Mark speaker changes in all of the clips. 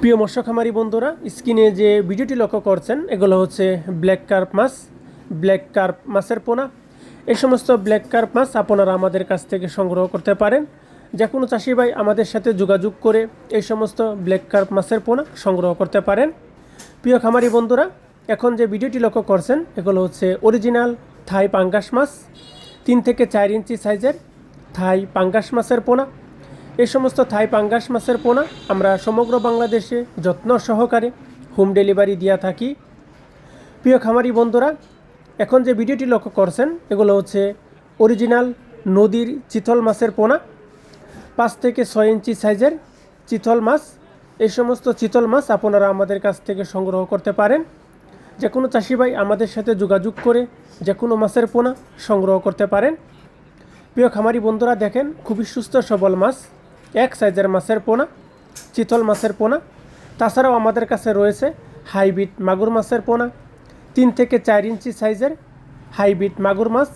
Speaker 1: প্রিয় মৎস্য খামারি বন্ধুরা, স্ক্রিনে যে ভিডিওটি লক্ষ্য করছেন এগুলো হচ্ছে ব্ল্যাক কার্প মাছ, ব্ল্যাক কার্প মাছের পোনা। এই সমস্ত ব্ল্যাক কার্প মাছ আপনারা আমাদের কাছ থেকে সংগ্রহ করতে পারেন। যে কোনো চাষি ভাই আমাদের সাথে যোগাযোগ করে এই সমস্ত ব্ল্যাক কার্প মাছের পোনা সংগ্রহ করতে পারেন। প্রিয় খামারি বন্ধুরা, এখন যে ভিডিওটি লক্ষ্য করছেন এগুলো হচ্ছে অরিজিনাল থাই পাঙ্গাস মাছ, 3 থেকে 4 ইঞ্চি সাইজের থাই পাঙ্গাস মাছের পোনা। এই সমস্ত থাই পাঙ্গাস মাছের পোনা আমরা সমগ্র বাংলাদেশে যত্ন সহকারে হোম ডেলিভারি দিয়ে থাকি। প্রিয় খামারি বন্ধুরা, এখন যে ভিডিওটি লক্ষ্য করছেন এগুলো হচ্ছে অরিজিনাল নদীর চিতল মাছের পোনা, 5 থেকে 6 ইঞ্চি সাইজের চিতল মাছ। এই সমস্ত চিতল মাছ আপনারা আমাদের কাছ থেকে সংগ্রহ করতে পারেন। যে কোনো চাষি ভাই আমাদের সাথে যোগাযোগ করে যে কোনো মাছের পোনা সংগ্রহ করতে পারেন। প্রিয় খামারি বন্ধুরা, দেখেন খুবই সুস্থ সবল মাছ, এক সাইজের মাছের পোনা, চিতল মাছের পোনা। তাছাড়াও আমাদের কাছে রয়েছে হাইব্রিড মাগুর মাছের পোনা, 3 থেকে 4 ইঞ্চি সাইজের হাইব্রিড মাগুর মাছ।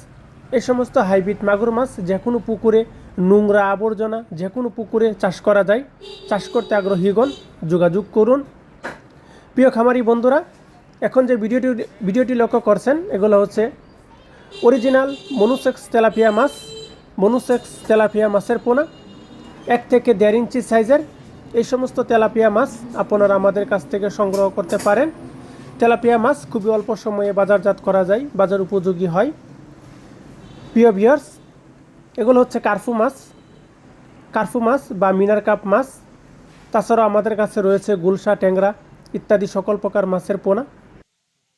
Speaker 1: এই সমস্ত হাইব্রিড মাগুর মাছ যে কোনো পুকুরে নোংরা আবর্জনা যে কোনো পুকুরে চাষ করা যায়। চাষ করতে আগ্রহীগণ যোগাযোগ করুন। প্রিয় খামারি বন্ধুরা, এখন যে ভিডিওটি লক্ষ্য করছেন এগুলো হচ্ছে অরিজিনাল মনুসেক্স তেলাপিয়া মাছ, মনুসেক্স তেলাপিয়া মাছের পোনা, 1 থেকে 1.5 ইঞ্চি সাইজের। এই সমস্ত তেলাপিয়া মাছ আপনারা আমাদের কাছ থেকে সংগ্রহ করতে পারেন। তেলাপিয়া মাছ খুবই অল্প সময়ে বাজারজাত করা যায়, বাজার উপযোগী হয়। প্রিয় ভিউয়ার্স, এগুলো হচ্ছে কার্ফু মাছ বা মিনার কাপ মাছ। তাছাড়াও আমাদের কাছে রয়েছে গুলশা, ট্যাংরা ইত্যাদি সকল প্রকার মাছের পোনা।